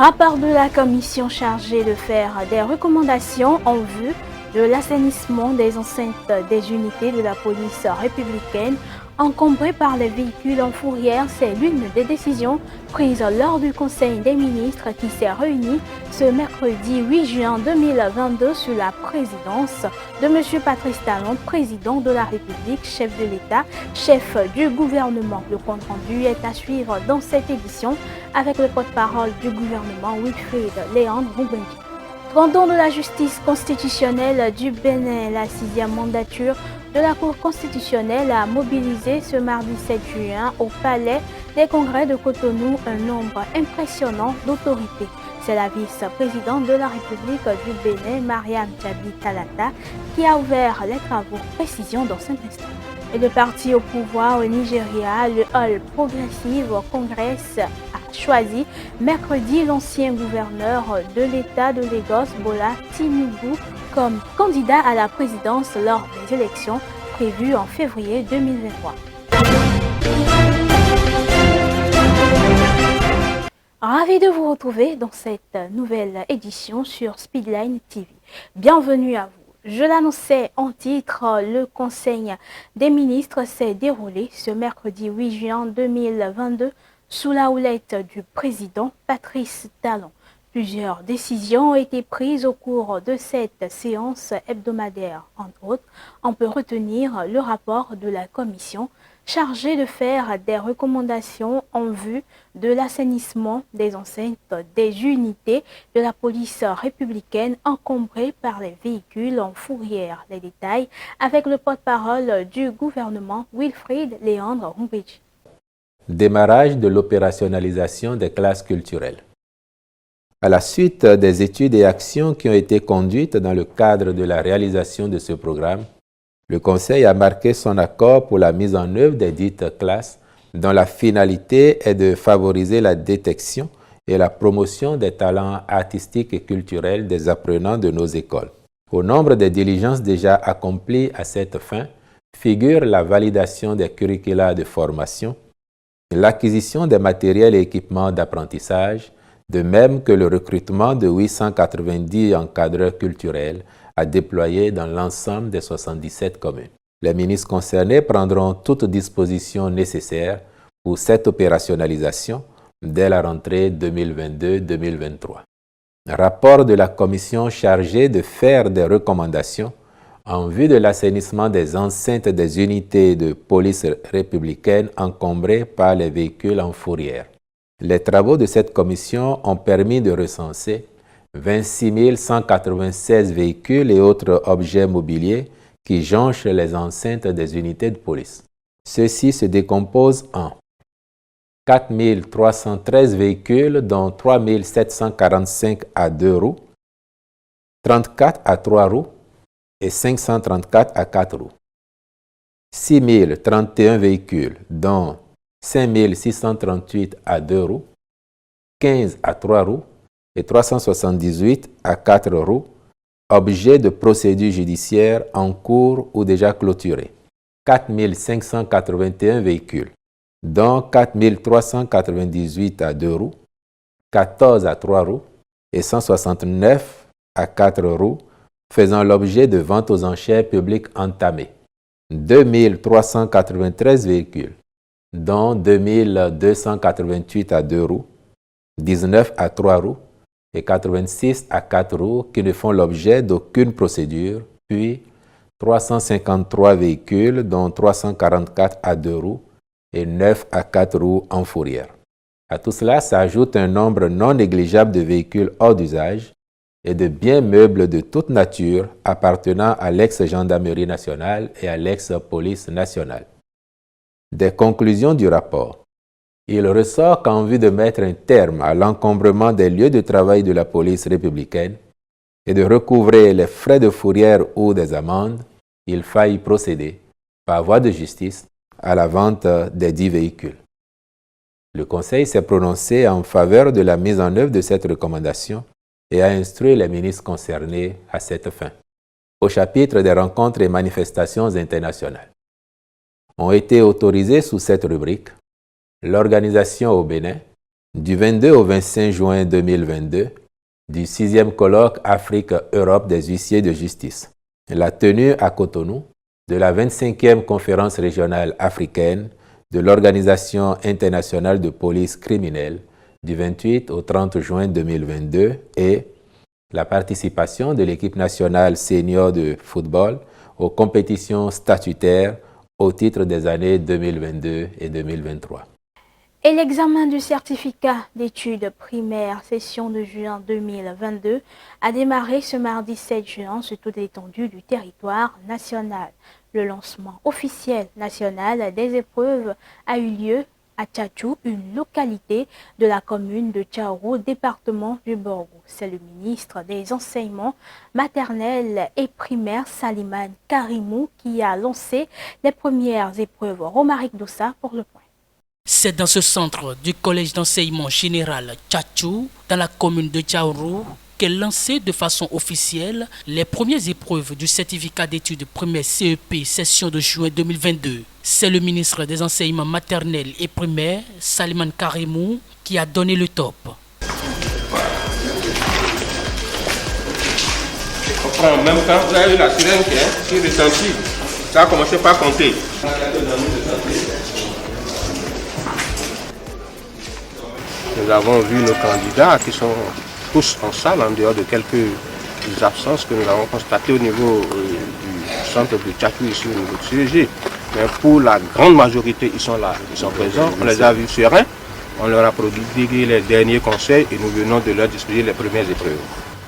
Rapport de la commission chargée de faire des recommandations en vue de l'assainissement des enceintes des unités de la police républicaine encombrées par les véhicules en fourrière, c'est l'une des décisions prises lors du Conseil des ministres qui s'est réuni ce mercredi 8 juin 2022 sous la présidence de M. Patrice Talon, président de la République, chef de l'État, chef du gouvernement. Le compte-rendu est à suivre dans cette édition avec le porte-parole du gouvernement, Wilfried Léandre Ngoubenguy. 30 ans de la justice constitutionnelle du Bénin, la 6e mandature de la Cour constitutionnelle a mobilisé ce mardi 7 juin au Palais des Congrès de Cotonou un nombre impressionnant d'autorités. C'est la vice-présidente de la République du Bénin, Mariam Tchabi Talata, qui a ouvert les travaux. Précision dans cet instant. Et le parti au pouvoir au Nigeria, le All Progressive Congress, a choisi mercredi l'ancien gouverneur de l'État de Lagos, Bola Tinubu, comme candidat à la présidence lors des élections prévues en février 2023. Ravi de vous retrouver dans cette nouvelle édition sur Speedline TV. Bienvenue à vous. Je l'annonçais en titre, le Conseil des ministres s'est déroulé ce mercredi 8 juin 2022 sous la houlette du président Patrice Talon. Plusieurs décisions ont été prises au cours de cette séance hebdomadaire. Entre autres, on peut retenir le rapport de la commission chargée de faire des recommandations en vue de l'assainissement des enceintes des unités de la police républicaine encombrées par les véhicules en fourrière. Les détails avec le porte-parole du gouvernement, Wilfried Léandre Ngoubenguy. Démarrage de l'opérationnalisation des classes culturelles. À la suite des études et actions qui ont été conduites dans le cadre de la réalisation de ce programme, le Conseil a marqué son accord pour la mise en œuvre des dites classes dont la finalité est de favoriser la détection et la promotion des talents artistiques et culturels des apprenants de nos écoles. Au nombre des diligences déjà accomplies à cette fin figure la validation des curricula de formation, l'acquisition des matériels et équipements d'apprentissage, de même que le recrutement de 890 encadreurs culturels à déployer dans l'ensemble des 77 communes. Les ministres concernés prendront toutes dispositions nécessaires pour cette opérationnalisation dès la rentrée 2022-2023. Rapport de la commission chargée de faire des recommandations en vue de l'assainissement des enceintes des unités de police républicaine encombrées par les véhicules en fourrière. Les travaux de cette commission ont permis de recenser 26 196 véhicules et autres objets mobiliers qui jonchent les enceintes des unités de police. Ceux-ci se décomposent en 4 313 véhicules, dont 3 745 à 2 roues, 34 à 3 roues et 534 à 4 roues. 6 031 véhicules, dont 5 638 à 2 roues, 15 à 3 roues et 378 à 4 roues, objets de procédure judiciaire en cours ou déjà clôturés. 4 581 véhicules, dont 4 398 à 2 roues, 14 à 3 roues et 169 à 4 roues, faisant l'objet de ventes aux enchères publiques entamées. 2 393 véhicules, dont 2 288 à 2 roues, 19 à 3 roues et 86 à 4 roues qui ne font l'objet d'aucune procédure, puis 353 véhicules, dont 344 à 2 roues et 9 à 4 roues en fourrière. À tout cela s'ajoute un nombre non négligeable de véhicules hors d'usage et de biens meubles de toute nature appartenant à l'ex-gendarmerie nationale et à l'ex-police nationale. Des conclusions du rapport. Il ressort qu'en vue de mettre un terme à l'encombrement des lieux de travail de la police républicaine et de recouvrer les frais de fourrière ou des amendes, il faille procéder, par voie de justice, à la vente des 10 véhicules. Le Conseil s'est prononcé en faveur de la mise en œuvre de cette recommandation et a instruit les ministres concernés à cette fin. Au chapitre des rencontres et manifestations internationales, ont été autorisées sous cette rubrique l'organisation au Bénin Du 22 au 25 juin 2022, du 6e colloque Afrique-Europe des huissiers de justice, la tenue à Cotonou de la 25e conférence régionale africaine de l'Organisation internationale de police criminelle du 28 au 30 juin 2022 et la participation de l'équipe nationale senior de football aux compétitions statutaires au titre des années 2022 et 2023. Et l'examen du certificat d'études primaires session de juin 2022 a démarré ce mardi 7 juin sur toute l'étendue du territoire national. Le lancement officiel national des épreuves a eu lieu à Tchatchou, une localité de la commune de Tchaourou, département du Borgou. C'est le ministre des Enseignements maternels et primaires, Salimane Karimou, qui a lancé les premières épreuves. Romaric Doussa pour le point. C'est dans ce centre du collège d'enseignement général Tchatchou, dans la commune de Tchaourou, qu'est lancé de façon officielle les premières épreuves du certificat d'études primaires CEP session de juin 2022. C'est le ministre des Enseignements maternels et primaires, Salimane Karimou, qui a donné le top. En même temps, vous avez eu la sirène qui retentit. Ça a commencé par compter. Nous avons vu nos candidats qui sont tous en salle, en dehors de quelques absences que nous avons constatées au niveau du centre de Tchatchou, ici au niveau du CEG. Mais pour la grande majorité, ils sont là, ils sont présents. On les a vus sereins, on leur a prodigué les derniers conseils et nous venons de leur disposer les premières épreuves.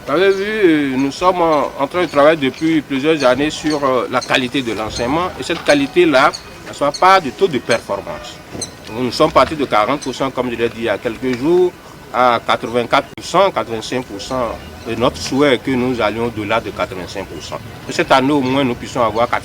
Vous avez vu, nous sommes en train de travailler depuis plusieurs années sur la qualité de l'enseignement et cette qualité-là ne soit pas du taux de performance. Nous sommes partis de 40%, comme je l'ai dit il y a quelques jours, à 84%, 85%. Et notre souhait est que nous allions au-delà de 85%. Et cette année, au moins, nous puissions avoir 90%,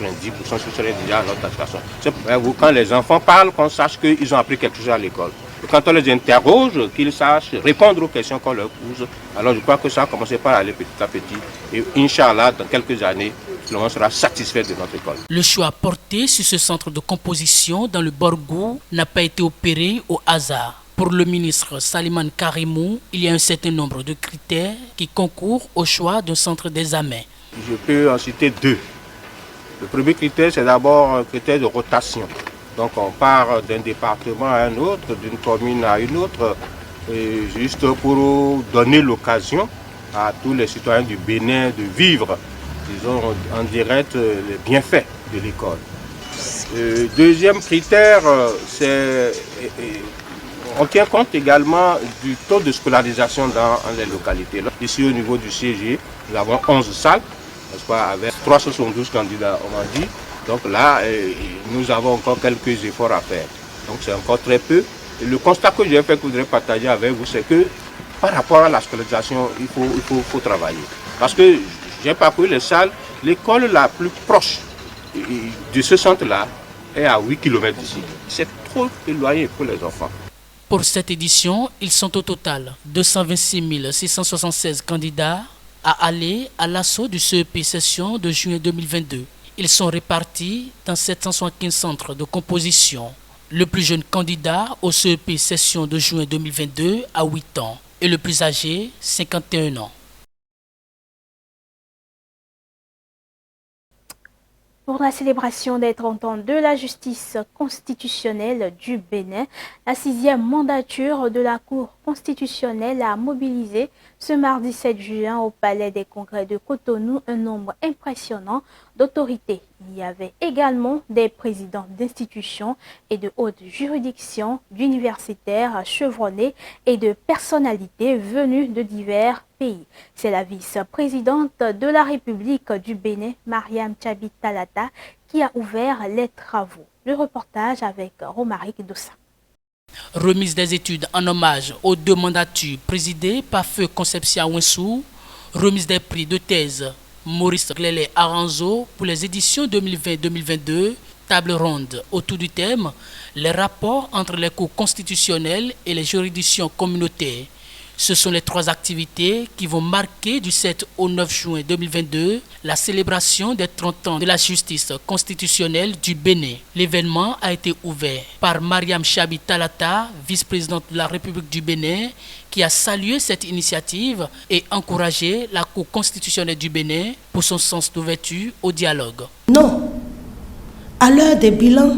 ce serait déjà notre aspiration. C'est quand les enfants parlent, qu'on sache qu'ils ont appris quelque chose à l'école. Et quand on les interroge, qu'ils sachent répondre aux questions qu'on leur pose. Alors je crois que ça a commencé par aller petit à petit. Et Inch'Allah, dans quelques années, le monde sera satisfait de notre école. Le choix porté sur ce centre de composition dans le Borgou n'a pas été opéré au hasard. Pour le ministre Salimane Karimou, il y a un certain nombre de critères qui concourent au choix d'un centre d'examen. Je peux en citer deux. Le premier critère, c'est d'abord un critère de rotation. Donc on part d'un département à un autre, d'une commune à une autre, juste pour donner l'occasion à tous les citoyens du Bénin de vivre, disons, en direct les bienfaits de l'école. Deuxième critère, c'est on tient compte également du taux de scolarisation dans les localités. Ici au niveau du CG, nous avons 11 salles, n'est-ce pas, avec 372 candidats, on m'a dit. Donc là, nous avons encore quelques efforts à faire. Donc c'est encore très peu. Et le constat que j'ai fait, que je voudrais partager avec vous, c'est que par rapport à la scolarisation, il faut travailler. Parce que j'ai parcouru les salles, l'école la plus proche de ce centre-là est à 8 km d'ici. C'est trop éloigné pour les enfants. Pour cette édition, ils sont au total 226 676 candidats à aller à l'assaut du CEP session de juin 2022. Ils sont répartis dans 775 centres de composition. Le plus jeune candidat au CEP session de juin 2022 a 8 ans et le plus âgé, 51 ans. Pour la célébration des 30 ans de la justice constitutionnelle du Bénin, la 6e mandature de la Cour constitutionnelle a mobilisé ce mardi 7 juin au Palais des Congrès de Cotonou un nombre impressionnant d'autorités. Il y avait également des présidents d'institutions et de hautes juridictions, d'universitaires chevronnés et de personnalités venues de divers pays. C'est la vice-présidente de la République du Bénin, Mariam Tchabi Talata, qui a ouvert les travaux. Le reportage avec Romaric Doussa. Remise des études en hommage aux 2 mandatures présidées par Feu Concepcia Ouensou, remise des prix de thèse Maurice Glélé Aranzo pour les éditions 2020-2022, table ronde autour du thème « Les rapports entre les cours constitutionnels et les juridictions communautaires ». Ce sont les 3 activités qui vont marquer du 7 au 9 juin 2022 la célébration des 30 ans de la justice constitutionnelle du Bénin. L'événement a été ouvert par Mariam Chabi Talata, vice-présidente de la République du Bénin, qui a salué cette initiative et encouragé la Cour constitutionnelle du Bénin pour son sens d'ouverture au dialogue. Non, à l'heure des bilans,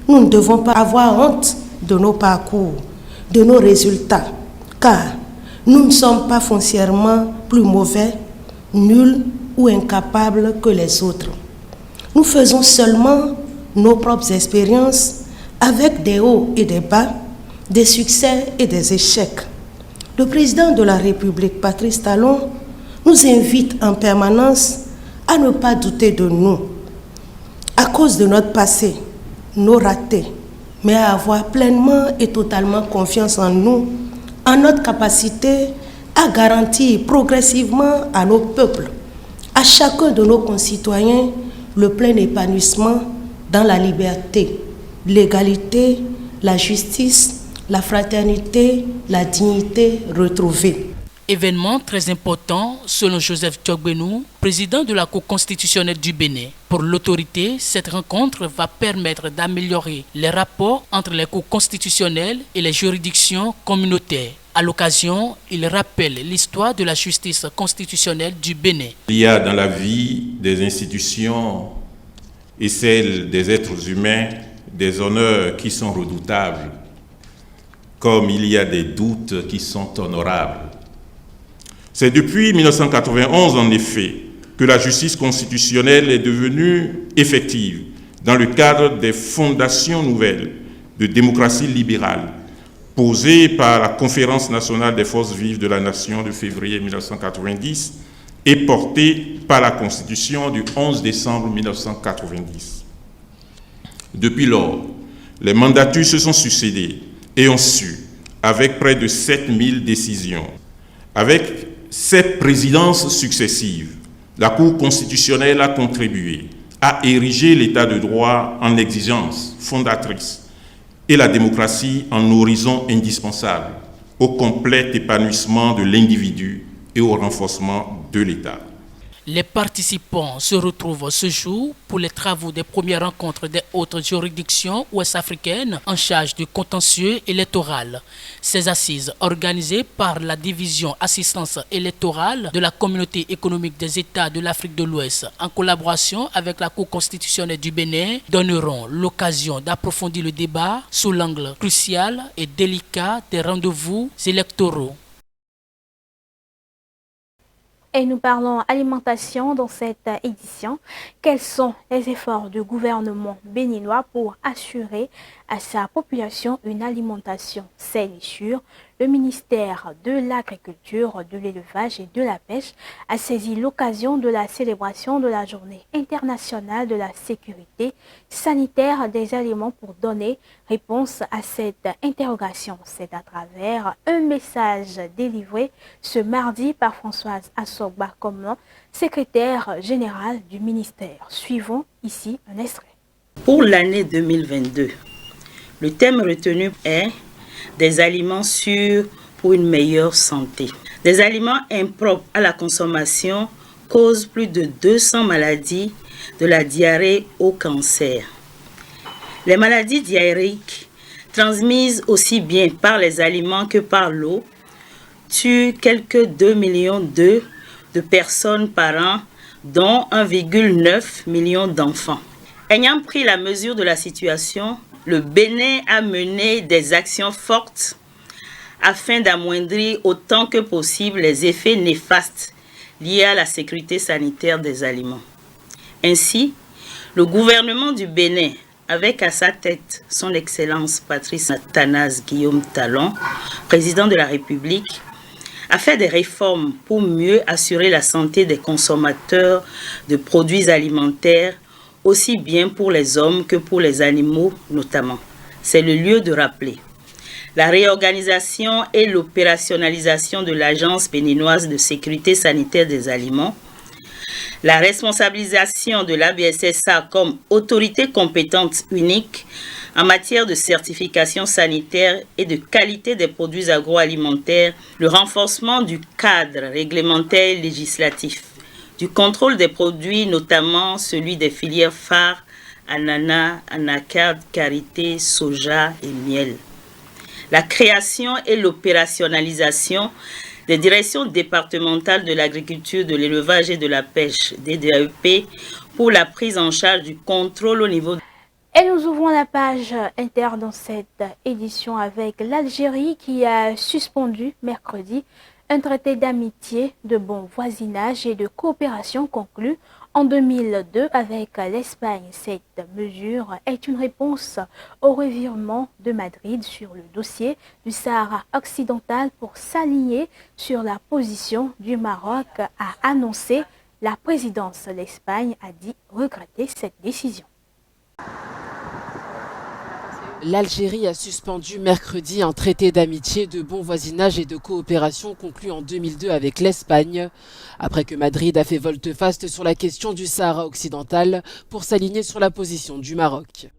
nous ne devons pas avoir honte de nos parcours, de nos résultats, car nous ne sommes pas foncièrement plus mauvais, nuls ou incapables que les autres. Nous faisons seulement nos propres expériences avec des hauts et des bas, des succès et des échecs. Le président de la République, Patrice Talon, nous invite en permanence à ne pas douter de nous, à cause de notre passé, nos ratés, mais à avoir pleinement et totalement confiance en nous, en notre capacité à garantir progressivement à nos peuples, à chacun de nos concitoyens, le plein épanouissement dans la liberté, l'égalité, la justice, la fraternité, la dignité retrouvée. Événement très important selon Joseph Tchogbenou, président de la Cour constitutionnelle du Bénin. Pour l'autorité, cette rencontre va permettre d'améliorer les rapports entre les cours constitutionnelles et les juridictions communautaires. À l'occasion, il rappelle l'histoire de la justice constitutionnelle du Bénin. Il y a dans la vie des institutions et celle des êtres humains des honneurs qui sont redoutables, comme il y a des doutes qui sont honorables. C'est depuis 1991, en effet, que la justice constitutionnelle est devenue effective dans le cadre des fondations nouvelles de démocratie libérale posées par la Conférence nationale des forces vives de la nation de février 1990 et portées par la Constitution du 11 décembre 1990. Depuis lors, les mandatures se sont succédés et ont su, avec près de 7000 décisions, avec 7 présidences successives, la Cour constitutionnelle a contribué à ériger l'état de droit en exigence fondatrice et la démocratie en horizon indispensable au complet épanouissement de l'individu et au renforcement de l'État. Les participants se retrouvent ce jour pour les travaux des premières rencontres des autres juridictions ouest-africaines en charge du contentieux électoral. Ces assises, organisées par la division assistance électorale de la Communauté économique des États de l'Afrique de l'Ouest, en collaboration avec la Cour constitutionnelle du Bénin, donneront l'occasion d'approfondir le débat sous l'angle crucial et délicat des rendez-vous électoraux. Et nous parlons alimentation dans cette édition. Quels sont les efforts du gouvernement béninois pour assurer à sa population une alimentation saine et sûre? Le ministère de l'Agriculture, de l'Élevage et de la Pêche a saisi l'occasion de la célébration de la Journée internationale de la sécurité sanitaire des aliments pour donner réponse à cette interrogation. C'est à travers un message délivré ce mardi par Françoise Assogba comme secrétaire générale du ministère. Suivons ici un extrait. Pour l'année 2022, le thème retenu est des aliments sûrs pour une meilleure santé. Des aliments impropres à la consommation causent plus de 200 maladies, de la diarrhée au cancer. Les maladies diarrhéiques, transmises aussi bien par les aliments que par l'eau, tuent quelques 2,2 millions de personnes par an, dont 1,9 million d'enfants. Ayant pris la mesure de la situation, le Bénin a mené des actions fortes afin d'amoindrir autant que possible les effets néfastes liés à la sécurité sanitaire des aliments. Ainsi, le gouvernement du Bénin, avec à sa tête son Excellence Patrice Athanase Guillaume Talon, président de la République, a fait des réformes pour mieux assurer la santé des consommateurs de produits alimentaires, aussi bien pour les hommes que pour les animaux notamment. C'est le lieu de rappeler la réorganisation et l'opérationnalisation de l'Agence béninoise de sécurité sanitaire des aliments, la responsabilisation de l'ABSSA comme autorité compétente unique En matière de certification sanitaire et de qualité des produits agroalimentaires, le renforcement du cadre réglementaire et législatif, du contrôle des produits, notamment celui des filières phares, ananas, anacarde, karité, soja et miel. La création et l'opérationnalisation des directions départementales de l'agriculture, de l'élevage et de la pêche, des DAEP, pour la prise en charge du contrôle au niveau. Et nous ouvrons la page inter dans cette édition avec l'Algérie qui a suspendu mercredi un traité d'amitié, de bon voisinage et de coopération conclu en 2002 avec l'Espagne. Cette mesure est une réponse au revirement de Madrid sur le dossier du Sahara occidental pour s'aligner sur la position du Maroc, a annoncé la présidence. L'Espagne a dit regretter cette décision. L'Algérie a suspendu mercredi un traité d'amitié, de bon voisinage et de coopération conclu en 2002 avec l'Espagne, après que Madrid a fait volte-face sur la question du Sahara occidental pour s'aligner sur la position du Maroc.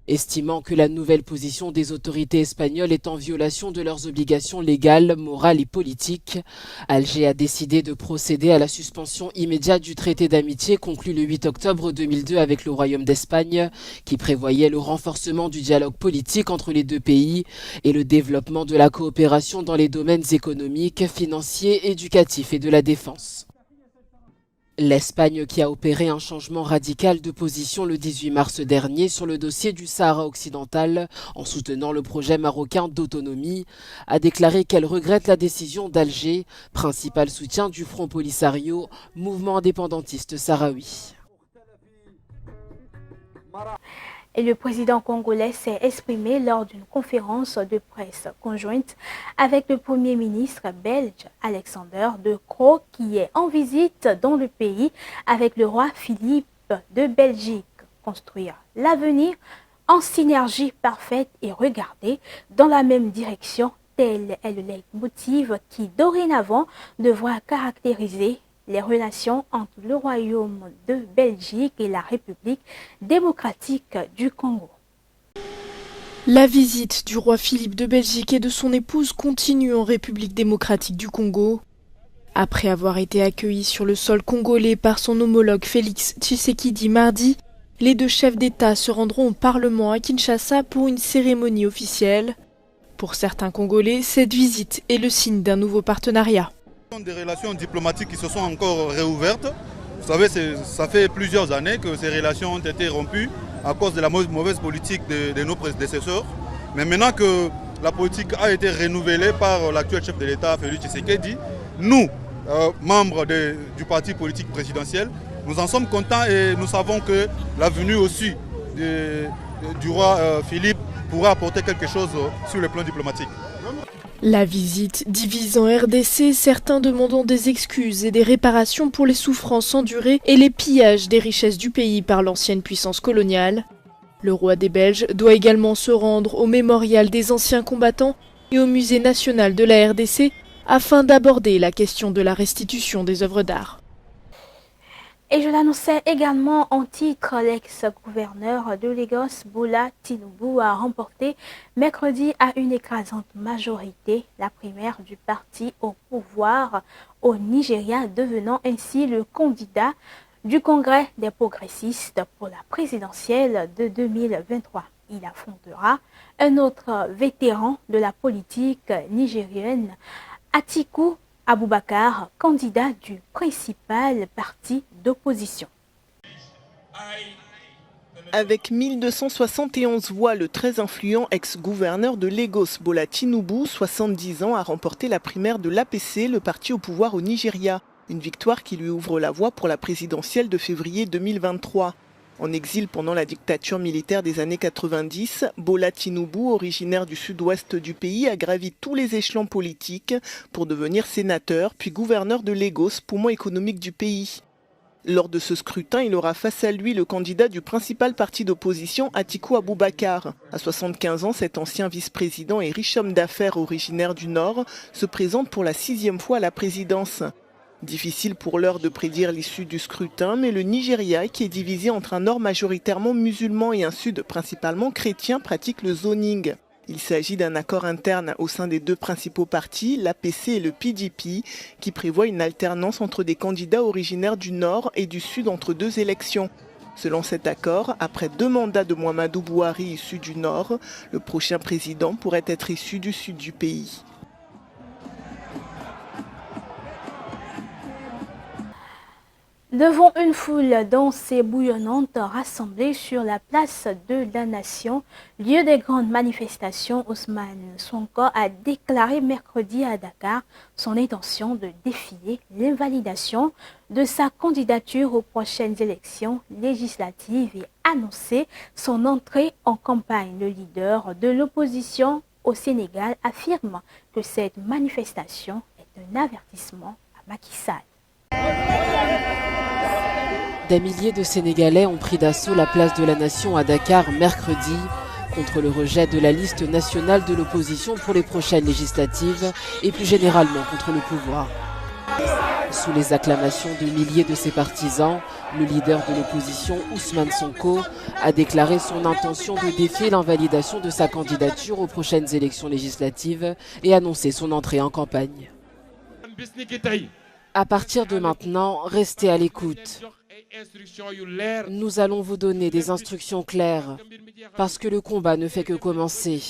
Estimant que la nouvelle position des autorités espagnoles est en violation de leurs obligations légales, morales et politiques, Alger a décidé de procéder à la suspension immédiate du traité d'amitié conclu le 8 octobre 2002 avec le Royaume d'Espagne, qui prévoyait le renforcement du dialogue politique entre les deux pays et le développement de la coopération dans les domaines économiques, financiers, éducatifs et de la défense. L'Espagne, qui a opéré un changement radical de position le 18 mars dernier sur le dossier du Sahara occidental en soutenant le projet marocain d'autonomie, a déclaré qu'elle regrette la décision d'Alger, principal soutien du Front Polisario, mouvement indépendantiste sahraoui. Et le président congolais s'est exprimé lors d'une conférence de presse conjointe avec le Premier ministre belge Alexander De Croo, qui est en visite dans le pays avec le roi Philippe de Belgique. Construire l'avenir en synergie parfaite et regarder dans la même direction, tel est le leitmotiv qui dorénavant devra caractériser les relations entre le Royaume de Belgique et la République démocratique du Congo. La visite du roi Philippe de Belgique et de son épouse continue en République démocratique du Congo. Après avoir été accueillis sur le sol congolais par son homologue Félix Tshisekedi mardi, les deux chefs d'État se rendront au Parlement à Kinshasa pour une cérémonie officielle. Pour certains Congolais, cette visite est le signe d'un nouveau partenariat. Des relations diplomatiques qui se sont encore réouvertes. Vous savez, ça fait plusieurs années que ces relations ont été rompues à cause de la mauvaise politique de nos prédécesseurs. Mais maintenant que la politique a été renouvelée par l'actuel chef de l'État, Félix Tshisekedi, nous, membres du parti politique présidentiel, nous en sommes contents et nous savons que la venue aussi du roi Philippe pourra apporter quelque chose sur le plan diplomatique. La visite divise en RDC, certains demandant des excuses et des réparations pour les souffrances endurées et les pillages des richesses du pays par l'ancienne puissance coloniale. Le roi des Belges doit également se rendre au mémorial des anciens combattants et au musée national de la RDC afin d'aborder la question de la restitution des œuvres d'art. Et je l'annonçais également en titre, l'ex-gouverneur de Lagos, Bola Tinubu, a remporté mercredi à une écrasante majorité la primaire du parti au pouvoir au Nigeria, devenant ainsi le candidat du Congrès des progressistes pour la présidentielle de 2023. Il affrontera un autre vétéran de la politique nigérienne, Atiku Abubakar, candidat du principal parti d'opposition. Avec 1271 voix, le très influent ex-gouverneur de Lagos, Bola Tinubu, 70 ans, a remporté la primaire de l'APC, le parti au pouvoir au Nigeria. Une victoire qui lui ouvre la voie pour la présidentielle de février 2023. En exil pendant la dictature militaire des années 90, Bola Tinubu, originaire du sud-ouest du pays, a gravi tous les échelons politiques pour devenir sénateur, puis gouverneur de Lagos, poumon économique du pays. Lors de ce scrutin, il aura face à lui le candidat du principal parti d'opposition, Atiku Abubakar. À 75 ans, cet ancien vice-président et riche homme d'affaires originaire du Nord se présente pour la 6e fois à la présidence. Difficile pour l'heure de prédire l'issue du scrutin, mais le Nigeria, qui est divisé entre un nord majoritairement musulman et un sud principalement chrétien, pratique le zoning. Il s'agit d'un accord interne au sein des deux principaux partis, l'APC et le PDP, qui prévoit une alternance entre des candidats originaires du nord et du sud entre deux élections. Selon cet accord, après 2 mandats de Muhammadu Buhari issus du nord, le prochain président pourrait être issu du sud du pays. Devant une foule dense et bouillonnante rassemblée sur la place de la Nation, lieu des grandes manifestations, Ousmane Sonko a déclaré mercredi à Dakar son intention de défier l'invalidation de sa candidature aux prochaines élections législatives et annoncé son entrée en campagne. Le leader de l'opposition au Sénégal affirme que cette manifestation est un avertissement à Macky Sall. Des milliers de Sénégalais ont pris d'assaut la place de la Nation à Dakar mercredi contre le rejet de la liste nationale de l'opposition pour les prochaines législatives et plus généralement contre le pouvoir. Sous les acclamations de milliers de ses partisans, le leader de l'opposition, Ousmane Sonko, a déclaré son intention de défier l'invalidation de sa candidature aux prochaines élections législatives et annoncé son entrée en campagne. À partir de maintenant, restez à l'écoute. Nous allons vous donner des instructions claires, parce que le combat ne fait que commencer.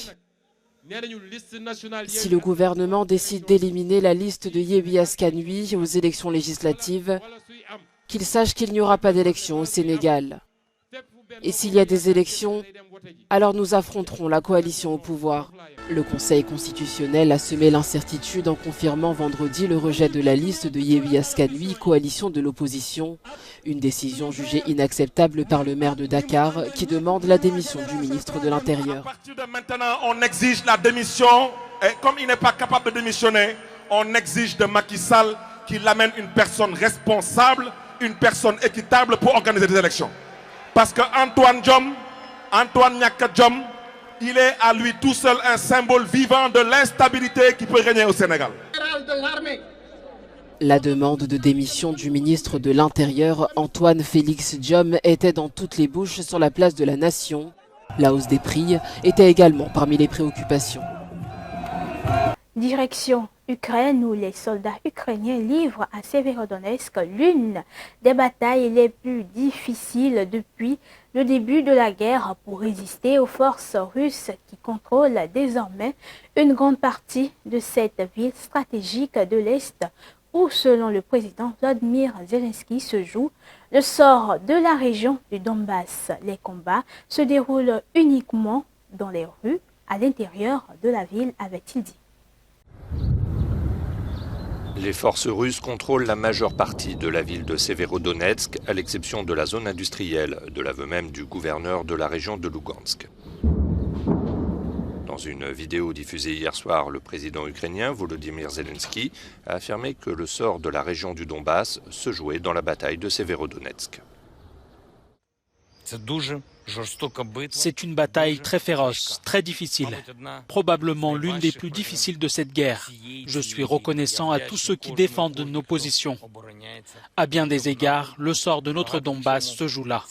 Si le gouvernement décide d'éliminer la liste de Yewwi Askan Wi aux élections législatives, qu'il sache qu'il n'y aura pas d'élections au Sénégal. Et s'il y a des élections, alors nous affronterons la coalition au pouvoir. Le Conseil constitutionnel a semé l'incertitude en confirmant vendredi le rejet de la liste de Yewwi Askan Wi, coalition de l'opposition. Une décision jugée inacceptable par le maire de Dakar qui demande la démission du ministre de l'Intérieur. À partir de maintenant, on exige la démission. Et comme il n'est pas capable de démissionner, on exige de Macky Sall qu'il amène une personne responsable, une personne équitable pour organiser des élections. Parce que Antoine Nyaka Diom, il est à lui tout seul un symbole vivant de l'instabilité qui peut régner au Sénégal. La demande de démission du ministre de l'Intérieur, Antoine Félix Diome, était dans toutes les bouches sur la place de la Nation. La hausse des prix était également parmi les préoccupations. Direction Ukraine, où les soldats ukrainiens livrent à Severodonetsk l'une des batailles les plus difficiles depuis le début de la guerre pour résister aux forces russes qui contrôlent désormais une grande partie de cette ville stratégique de l'Est où, selon le président Volodymyr Zelensky, se joue le sort de la région du Donbass. Les combats se déroulent uniquement dans les rues à l'intérieur de la ville, avait-il dit. Les forces russes contrôlent la majeure partie de la ville de Severodonetsk, à l'exception de la zone industrielle, de l'aveu même du gouverneur de la région de Lugansk. Dans une vidéo diffusée hier soir, le président ukrainien Volodymyr Zelensky a affirmé que le sort de la région du Donbass se jouait dans la bataille de Severodonetsk. C'est une bataille très féroce, très difficile, probablement l'une des plus difficiles de cette guerre. Je suis reconnaissant à tous ceux qui défendent nos positions. À bien des égards, le sort de notre Donbass se joue là.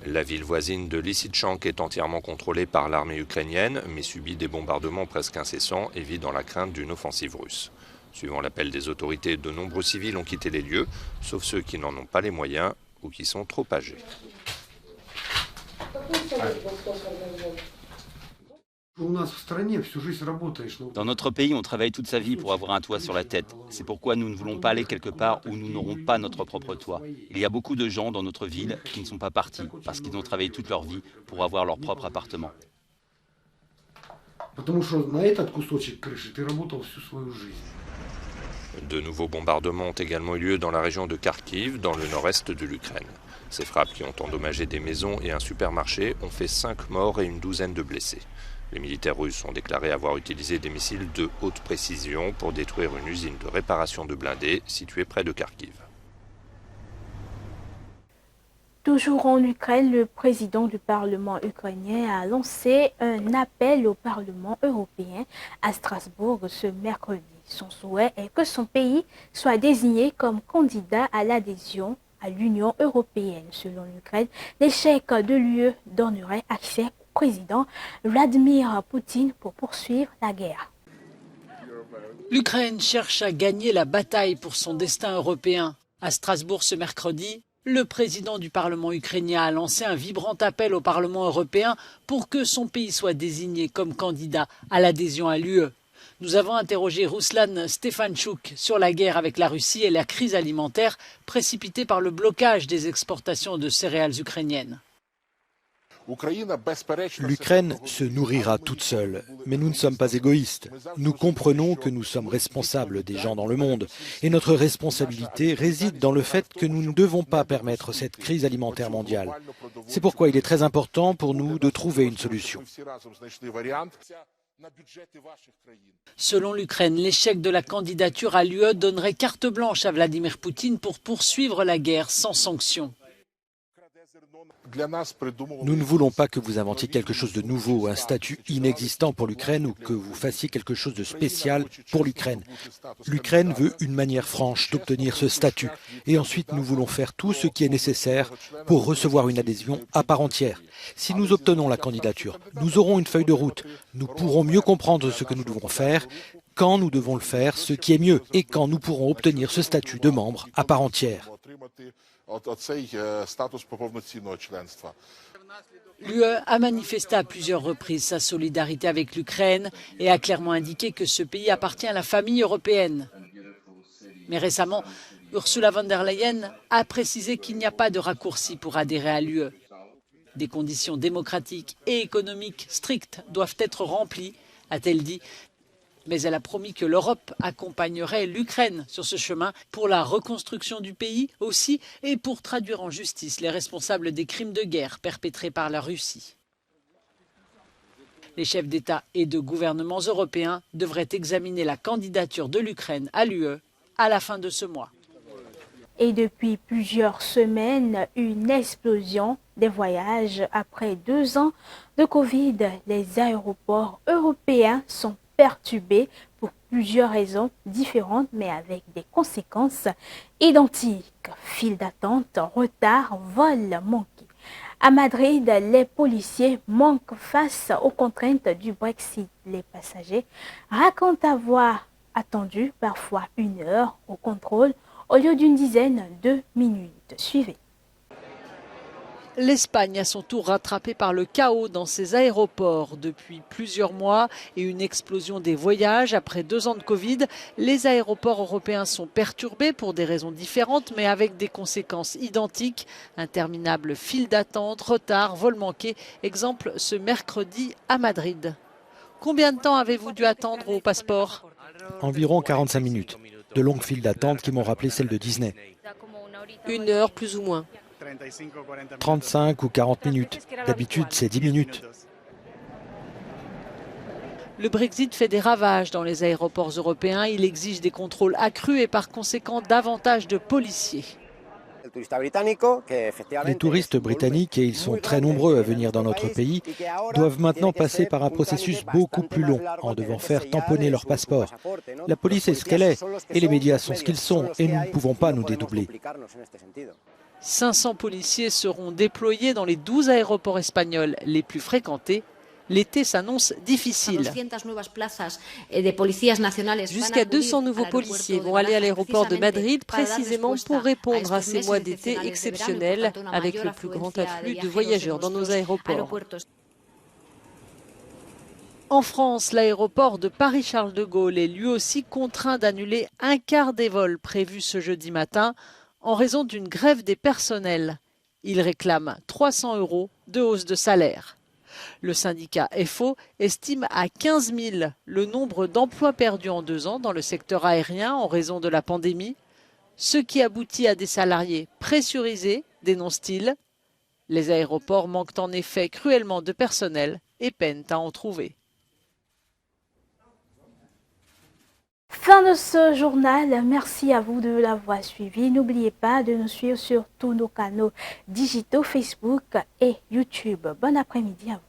La ville voisine de Lysychansk est entièrement contrôlée par l'armée ukrainienne, mais subit des bombardements presque incessants et vit dans la crainte d'une offensive russe. Suivant l'appel des autorités, de nombreux civils ont quitté les lieux, sauf ceux qui n'en ont pas les moyens ou qui sont trop âgés. Dans notre pays, on travaille toute sa vie pour avoir un toit sur la tête. C'est pourquoi nous ne voulons pas aller quelque part où nous n'aurons pas notre propre toit. Il y a beaucoup de gens dans notre ville qui ne sont pas partis parce qu'ils ont travaillé toute leur vie pour avoir leur propre appartement. De nouveaux bombardements ont également eu lieu dans la région de Kharkiv, dans le nord-est de l'Ukraine. Ces frappes qui ont endommagé des maisons et un supermarché ont fait 5 morts et une douzaine de blessés. Les militaires russes ont déclaré avoir utilisé des missiles de haute précision pour détruire une usine de réparation de blindés située près de Kharkiv. Toujours en Ukraine, le président du Parlement ukrainien a lancé un appel au Parlement européen à Strasbourg ce mercredi. Son souhait est que son pays soit désigné comme candidat à l'adhésion à l'Union européenne. Selon l'Ukraine, l'échec de l'UE donnerait accès au président Vladimir Poutine pour poursuivre la guerre. L'Ukraine cherche à gagner la bataille pour son destin européen. À Strasbourg ce mercredi, le président du Parlement ukrainien a lancé un vibrant appel au Parlement européen pour que son pays soit désigné comme candidat à l'adhésion à l'UE. Nous avons interrogé Ruslan Stefanchuk sur la guerre avec la Russie et la crise alimentaire précipitée par le blocage des exportations de céréales ukrainiennes. L'Ukraine se nourrira toute seule, mais nous ne sommes pas égoïstes. Nous comprenons que nous sommes responsables des gens dans le monde, et notre responsabilité réside dans le fait que nous ne devons pas permettre cette crise alimentaire mondiale. C'est pourquoi il est très important pour nous de trouver une solution. Selon l'Ukraine, l'échec de la candidature à l'UE donnerait carte blanche à Vladimir Poutine pour poursuivre la guerre sans sanction. Nous ne voulons pas que vous inventiez quelque chose de nouveau, un statut inexistant pour l'Ukraine ou que vous fassiez quelque chose de spécial pour l'Ukraine. L'Ukraine veut une manière franche d'obtenir ce statut. Et ensuite, nous voulons faire tout ce qui est nécessaire pour recevoir une adhésion à part entière. Si nous obtenons la candidature, nous aurons une feuille de route. Nous pourrons mieux comprendre ce que nous devons faire, quand nous devons le faire, ce qui est mieux, et quand nous pourrons obtenir ce statut de membre à part entière. L'UE a manifesté à plusieurs reprises sa solidarité avec l'Ukraine et a clairement indiqué que ce pays appartient à la famille européenne. Mais récemment, Ursula von der Leyen a précisé qu'il n'y a pas de raccourci pour adhérer à l'UE. Des conditions démocratiques et économiques strictes doivent être remplies, a-t-elle dit. Mais elle a promis que l'Europe accompagnerait l'Ukraine sur ce chemin pour la reconstruction du pays aussi et pour traduire en justice les responsables des crimes de guerre perpétrés par la Russie. Les chefs d'État et de gouvernements européens devraient examiner la candidature de l'Ukraine à l'UE à la fin de ce mois. Et depuis plusieurs semaines, une explosion des voyages après 2 ans de Covid. Les aéroports européens sont perturbés pour plusieurs raisons différentes mais avec des conséquences identiques. Files d'attente, retard, vols manqués. À Madrid, les policiers manquent face aux contraintes du Brexit. Les passagers racontent avoir attendu parfois 1 heure au contrôle au lieu d'une dizaine de minutes. Suivez. L'Espagne, à son tour rattrapée par le chaos dans ses aéroports depuis plusieurs mois et une explosion des voyages après 2 ans de Covid. Les aéroports européens sont perturbés pour des raisons différentes mais avec des conséquences identiques. Interminables files d'attente, retards, vols manqués. Exemple ce mercredi à Madrid. Combien de temps avez-vous dû attendre au passeport ? Environ 45 minutes. De longues files d'attente qui m'ont rappelé celles de Disney. 1 heure plus ou moins. 35 ou 40 minutes. D'habitude, c'est 10 minutes. Le Brexit fait des ravages dans les aéroports européens. Il exige des contrôles accrus et par conséquent davantage de policiers. Les touristes britanniques, et ils sont très nombreux à venir dans notre pays, doivent maintenant passer par un processus beaucoup plus long en devant faire tamponner leur passeport. La police est ce qu'elle est et les médias sont ce qu'ils sont et nous ne pouvons pas nous dédoubler. 500 policiers seront déployés dans les 12 aéroports espagnols les plus fréquentés. L'été s'annonce difficile. Jusqu'à 200 nouveaux policiers vont aller à l'aéroport de Madrid précisément pour répondre à ces mois d'été exceptionnels avec le plus grand afflux de voyageurs dans nos aéroports. En France, l'aéroport de Paris-Charles de Gaulle est lui aussi contraint d'annuler 1/4 des vols prévus ce jeudi matin en raison d'une grève des personnels. Il réclame 300 € de hausse de salaire. Le syndicat FO estime à 15 000 le nombre d'emplois perdus en 2 ans dans le secteur aérien en raison de la pandémie, ce qui aboutit à des salariés pressurisés, dénonce-t-il. Les aéroports manquent en effet cruellement de personnel et peinent à en trouver. Fin de ce journal, merci à vous de l'avoir suivi. N'oubliez pas de nous suivre sur tous nos canaux digitaux, Facebook et YouTube. Bon après-midi à vous.